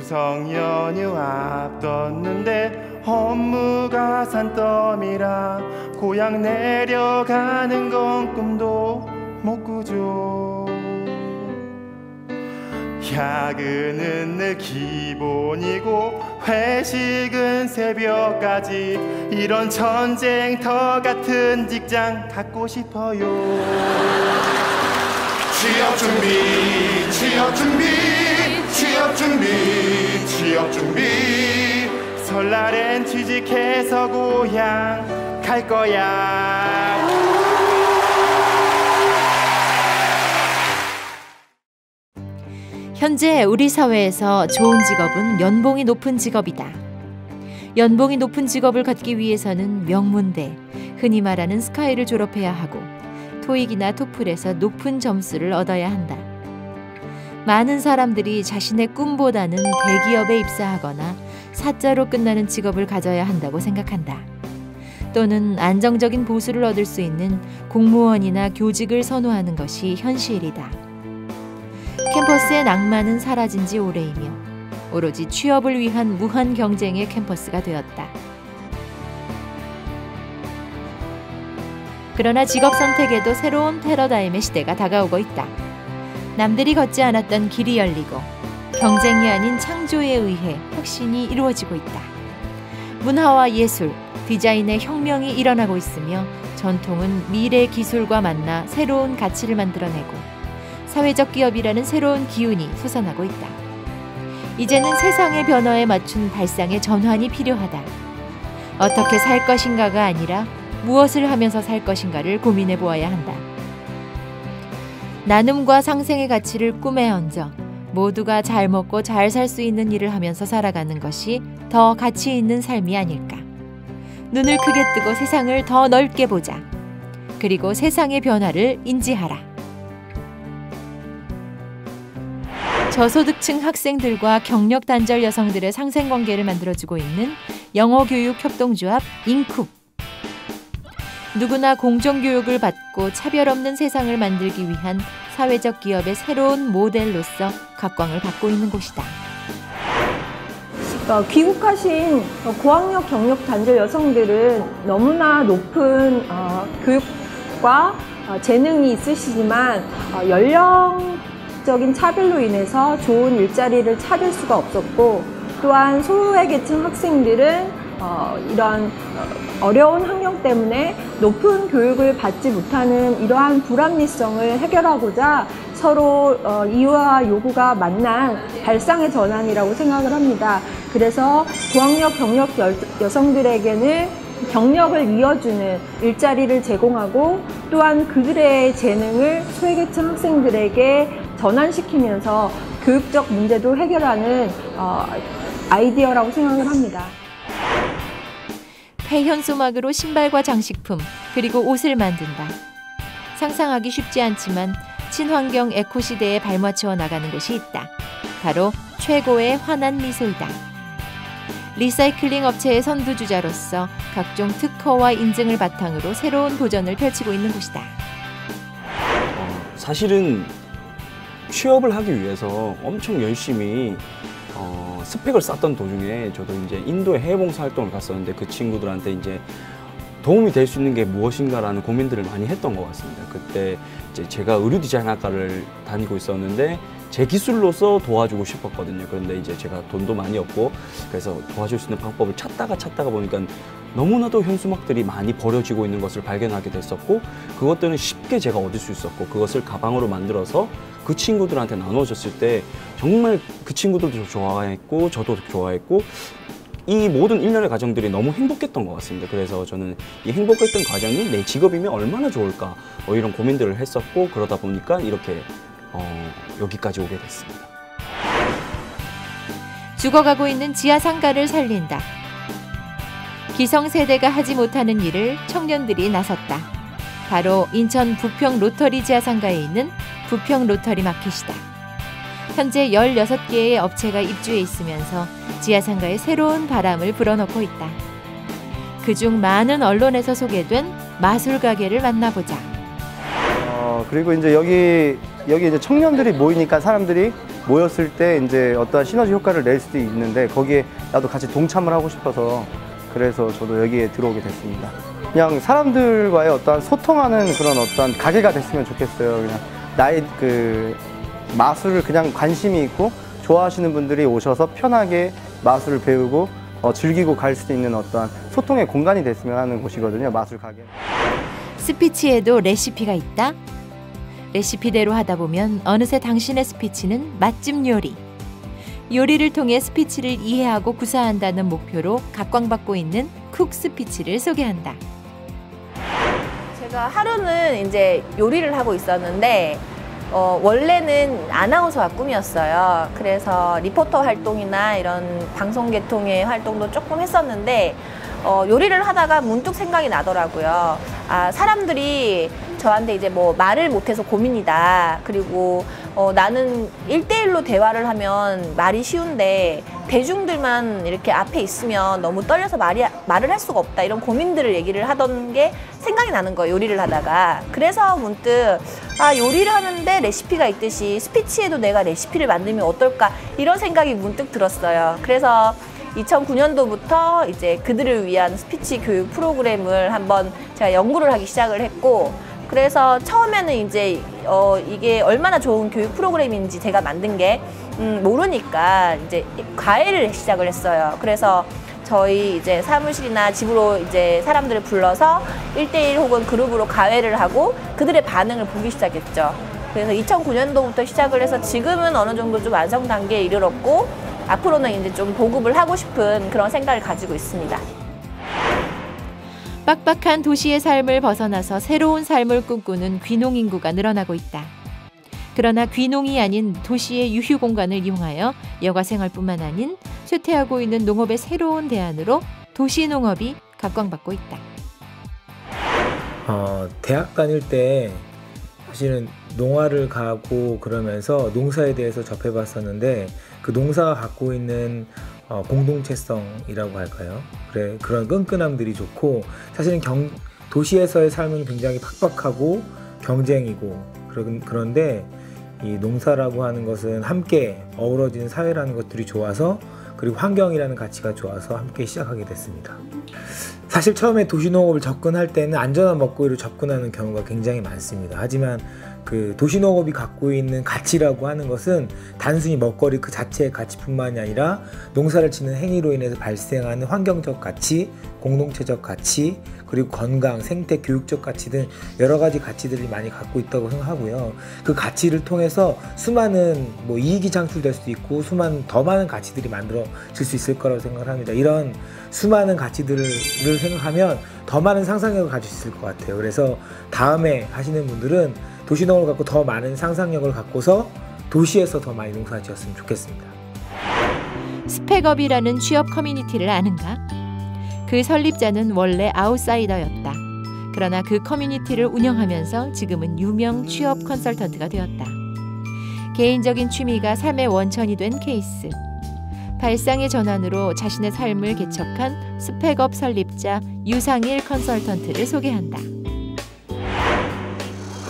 추석 연휴 앞뒀는데 업무가 산더미라 고향 내려가는 건 꿈도 못 꾸죠. 야근은 늘 기본이고 회식은 새벽까지 이런 전쟁터 같은 직장 갖고 싶어요. 취업 준비, 취업 준비, 취업 준비, 취업 준비. 설날엔 취직해서 고향 갈 거야. 현재 우리 사회에서 좋은 직업은 연봉이 높은 직업이다. 연봉이 높은 직업을 갖기 위해서는 명문대, 흔히 말하는 스카이를 졸업해야 하고 토익이나 토플에서 높은 점수를 얻어야 한다. 많은 사람들이 자신의 꿈보다는 대기업에 입사하거나 사자로 끝나는 직업을 가져야 한다고 생각한다. 또는 안정적인 보수를 얻을 수 있는 공무원이나 교직을 선호하는 것이 현실이다. 캠퍼스의 낭만은 사라진 지 오래이며 오로지 취업을 위한 무한 경쟁의 캠퍼스가 되었다. 그러나 직업 선택에도 새로운 패러다임의 시대가 다가오고 있다. 남들이 걷지 않았던 길이 열리고 경쟁이 아닌 창조에 의해 혁신이 이루어지고 있다. 문화와 예술, 디자인의 혁명이 일어나고 있으며 전통은 미래 기술과 만나 새로운 가치를 만들어내고 사회적 기업이라는 새로운 기운이 솟아나고 있다. 이제는 세상의 변화에 맞춘 발상의 전환이 필요하다. 어떻게 살 것인가가 아니라 무엇을 하면서 살 것인가를 고민해 보아야 한다. 나눔과 상생의 가치를 꿈에 얹어 모두가 잘 먹고 잘 살 수 있는 일을 하면서 살아가는 것이 더 가치 있는 삶이 아닐까. 눈을 크게 뜨고 세상을 더 넓게 보자. 그리고 세상의 변화를 인지하라. 저소득층 학생들과 경력 단절 여성들의 상생관계를 만들어주고 있는 영어교육 협동조합 인쿱. 누구나 공정교육을 받고 차별 없는 세상을 만들기 위한 사회적 기업의 새로운 모델로서 각광을 받고 있는 곳이다. 귀국하신 고학력 경력 단절 여성들은 너무나 높은 교육과 재능이 있으시지만 연령적인 차별로 인해서 좋은 일자리를 찾을 수가 없었고, 또한 소외 계층 학생들은 이런 어려운 환경 때문에 높은 교육을 받지 못하는 이러한 불합리성을 해결하고자 서로 이유와 요구가 만난 발상의 전환이라고 생각을 합니다. 그래서 고학력 경력 여성들에게는 경력을 이어주는 일자리를 제공하고, 또한 그들의 재능을 소외계층 학생들에게 전환시키면서 교육적 문제도 해결하는 아이디어라고 생각을 합니다. 폐현수막으로 신발과 장식품, 그리고 옷을 만든다. 상상하기 쉽지 않지만 친환경 에코시대에 발맞추어 나가는 곳이 있다. 바로 최고의 환한 미소이다. 리사이클링 업체의 선두주자로서 각종 특허와 인증을 바탕으로 새로운 도전을 펼치고 있는 곳이다. 사실은 취업을 하기 위해서 엄청 열심히 스펙을 쌓던 도중에 저도 이제 인도에 해외봉사 활동을 갔었는데, 그 친구들한테 이제 도움이 될 수 있는 게 무엇인가라는 고민들을 많이 했던 것 같습니다. 그때 이제 제가 의류 디자인학과를 다니고 있었는데 제 기술로서 도와주고 싶었거든요. 그런데 이제 제가 돈도 많이 없고, 그래서 도와줄 수 있는 방법을 찾다가 보니까 너무나도 현수막들이 많이 버려지고 있는 것을 발견하게 됐었고, 그것들은 쉽게 제가 얻을 수 있었고, 그것을 가방으로 만들어서 그 친구들한테 나눠줬을 때 정말 그 친구들도 좋아했고 저도 좋아했고, 이 모든 일련의 과정들이 너무 행복했던 것 같습니다. 그래서 저는 이 행복했던 과정이 내 직업이면 얼마나 좋을까, 이런 고민들을 했었고, 그러다 보니까 이렇게 여기까지 오게 됐습니다. 죽어가고 있는 지하상가를 살린다. 기성세대가 하지 못하는 일을 청년들이 나섰다. 바로 인천 부평 로터리 지하상가에 있는 부평 로터리 마켓이다. 현재 16개의 업체가 입주해 있으면서 지하상가에 새로운 바람을 불어넣고 있다. 그중 많은 언론에서 소개된 마술 가게를 만나보자. 그리고 이제 여기 이제 청년들이 모이니까 사람들이 모였을 때 이제 어떠한 시너지 효과를 낼 수도 있는데 거기에 나도 같이 동참을 하고 싶어서 그래서 저도 여기에 들어오게 됐습니다. 그냥 사람들과의 어떠한 소통하는 그런 어떠한 가게가 됐으면 좋겠어요. 그냥 나의 그 마술을 그냥 관심이 있고 좋아하시는 분들이 오셔서 편하게 마술을 배우고 즐기고 갈 수 있는 어떠한 소통의 공간이 됐으면 하는 곳이거든요. 마술 가게. 스피치에도 레시피가 있다? 레시피대로 하다 보면 어느새 당신의 스피치는 맛집 요리. 요리를 통해 스피치를 이해하고 구사한다는 목표로 각광받고 있는 쿡 스피치를 소개한다. 제가 하루는 이제 요리를 하고 있었는데 원래는 아나운서가 꿈이었어요. 그래서 리포터 활동이나 이런 방송 계통의 활동도 조금 했었는데 요리를 하다가 문득 생각이 나더라고요. 아, 사람들이 저한테 이제 뭐 말을 못해서 고민이다. 그리고 나는 1대1로 대화를 하면 말이 쉬운데 대중들만 이렇게 앞에 있으면 너무 떨려서 말을 할 수가 없다. 이런 고민들을 얘기를 하던 게 생각이 나는 거예요. 요리를 하다가. 그래서 문득 아, 요리를 하는데 레시피가 있듯이 스피치에도 내가 레시피를 만들면 어떨까 이런 생각이 문득 들었어요. 그래서 2009년도부터 이제 그들을 위한 스피치 교육 프로그램을 한번 제가 연구를 하기 시작을 했고, 그래서 처음에는 이제 이게 얼마나 좋은 교육 프로그램인지 제가 만든 게 모르니까 이제 과외를 시작을 했어요. 그래서 저희 이제 사무실이나 집으로 이제 사람들을 불러서 1대1 혹은 그룹으로 과외를 하고 그들의 반응을 보기 시작했죠. 그래서 2009년도부터 시작을 해서 지금은 어느 정도 좀 완성 단계에 이르렀고, 앞으로는 이제 좀 보급을 하고 싶은 그런 생각을 가지고 있습니다. 빡빡한 도시의 삶을 벗어나서 새로운 삶을 꿈꾸는 귀농 인구가 늘어나고 있다. 그러나 귀농이 아닌 도시의 유휴 공간을 이용하여 여가 생활뿐만 아닌 쇠퇴하고 있는 농업의 새로운 대안으로 도시 농업이 각광받고 있다. 대학 다닐 때 사실은 농화를 가고 그러면서 농사에 대해서 접해봤었는데 그 농사가 갖고 있는 공동체성이라고 할까요? 그런 끈끈함들이 좋고, 사실은 도시에서의 삶은 굉장히 팍팍하고 경쟁이고 그런데 이 농사라고 하는 것은 함께 어우러지는 사회라는 것들이 좋아서, 그리고 환경이라는 가치가 좋아서 함께 시작하게 됐습니다. 사실 처음에 도시농업을 접근할 때는 안전한 먹거리로 접근하는 경우가 굉장히 많습니다. 하지만 그 도시농업이 갖고 있는 가치라고 하는 것은 단순히 먹거리 그 자체의 가치뿐만이 아니라 농사를 짓는 행위로 인해서 발생하는 환경적 가치, 공동체적 가치, 그리고 건강, 생태, 교육적 가치 등 여러 가지 가치들이 많이 갖고 있다고 생각하고요. 그 가치를 통해서 수많은 이익이 창출될 수도 있고 더 많은 가치들이 만들어질 수 있을 거라고 생각을 합니다. 이런 수많은 가치들을 생각하면 더 많은 상상력을 가질 수 있을 것 같아요. 그래서 다음에 하시는 분들은 도시농업을 갖고 더 많은 상상력을 갖고서 도시에서 더 많이 농사 지었으면 좋겠습니다. 스펙업이라는 취업 커뮤니티를 아는가? 그 설립자는 원래 아웃사이더였다. 그러나 그 커뮤니티를 운영하면서 지금은 유명 취업 컨설턴트가 되었다. 개인적인 취미가 삶의 원천이 된 케이스. 발상의 전환으로 자신의 삶을 개척한 스펙업 설립자 유상일 컨설턴트를 소개한다.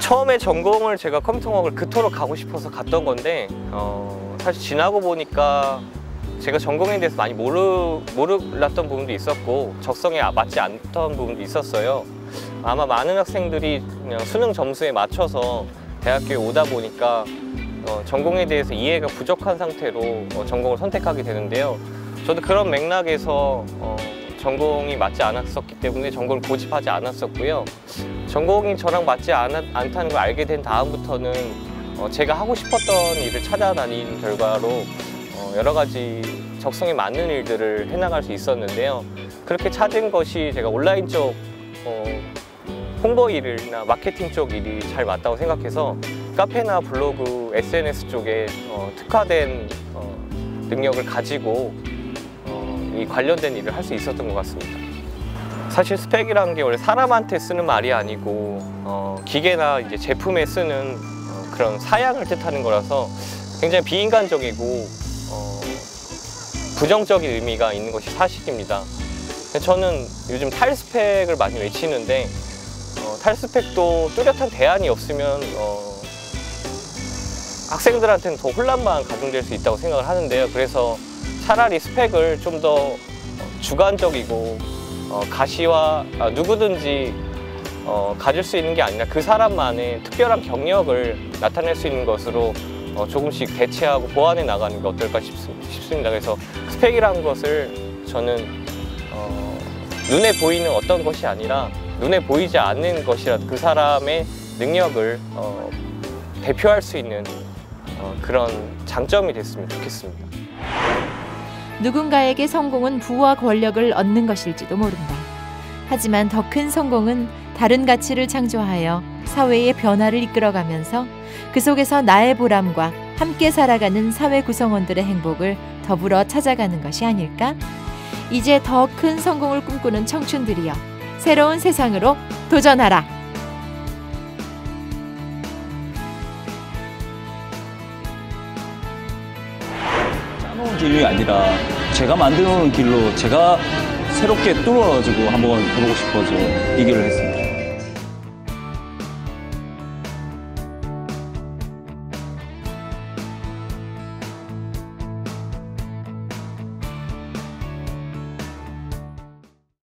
처음에 전공을 제가 컴퓨터공학을 그토록 가고 싶어서 갔던 건데 사실 지나고 보니까 제가 전공에 대해서 많이 몰랐던 부분도 있었고 적성에 맞지 않던 부분도 있었어요. 아마 많은 학생들이 그냥 수능 점수에 맞춰서 대학교에 오다 보니까 전공에 대해서 이해가 부족한 상태로 전공을 선택하게 되는데요. 저도 그런 맥락에서 전공이 맞지 않았었기 때문에 전공을 고집하지 않았었고요. 전공이 저랑 맞지 않다는 걸 알게 된 다음부터는 제가 하고 싶었던 일을 찾아다닌 결과로 여러 가지 적성에 맞는 일들을 해나갈 수 있었는데요. 그렇게 찾은 것이 제가 온라인 쪽 홍보 일이나 마케팅 쪽 일이 잘 맞다고 생각해서 카페나 블로그, SNS 쪽에 특화된 능력을 가지고 이 관련된 일을 할 수 있었던 것 같습니다. 사실 스펙이라는 게 원래 사람한테 쓰는 말이 아니고 기계나 이제 제품에 쓰는 그런 사양을 뜻하는 거라서 굉장히 비인간적이고 부정적인 의미가 있는 것이 사실입니다. 저는 요즘 탈스펙을 많이 외치는데 탈스펙도 뚜렷한 대안이 없으면 학생들한테는 더 혼란만 가중될 수 있다고 생각을 하는데요. 그래서 차라리 스펙을 좀 더 주관적이고 가시와 누구든지 가질 수 있는 게 아니라 그 사람만의 특별한 경력을 나타낼 수 있는 것으로 조금씩 대체하고 보완해 나가는 게 어떨까 싶습니다. 그래서 스펙이라는 것을 저는 눈에 보이는 어떤 것이 아니라 눈에 보이지 않는 것이라도 그 사람의 능력을 대표할 수 있는 그런 장점이 됐으면 좋겠습니다. 누군가에게 성공은 부와 권력을 얻는 것일지도 모른다. 하지만 더 큰 성공은 다른 가치를 창조하여 사회의 변화를 이끌어가면서 그 속에서 나의 보람과 함께 살아가는 사회 구성원들의 행복을 더불어 찾아가는 것이 아닐까? 이제 더 큰 성공을 꿈꾸는 청춘들이여, 새로운 세상으로 도전하라! 짜놓은 길이 아니라 제가 만들어놓은 길로 제가 새롭게 뚫어가지고 한번 해보고 싶어서 이 길을 했습니다.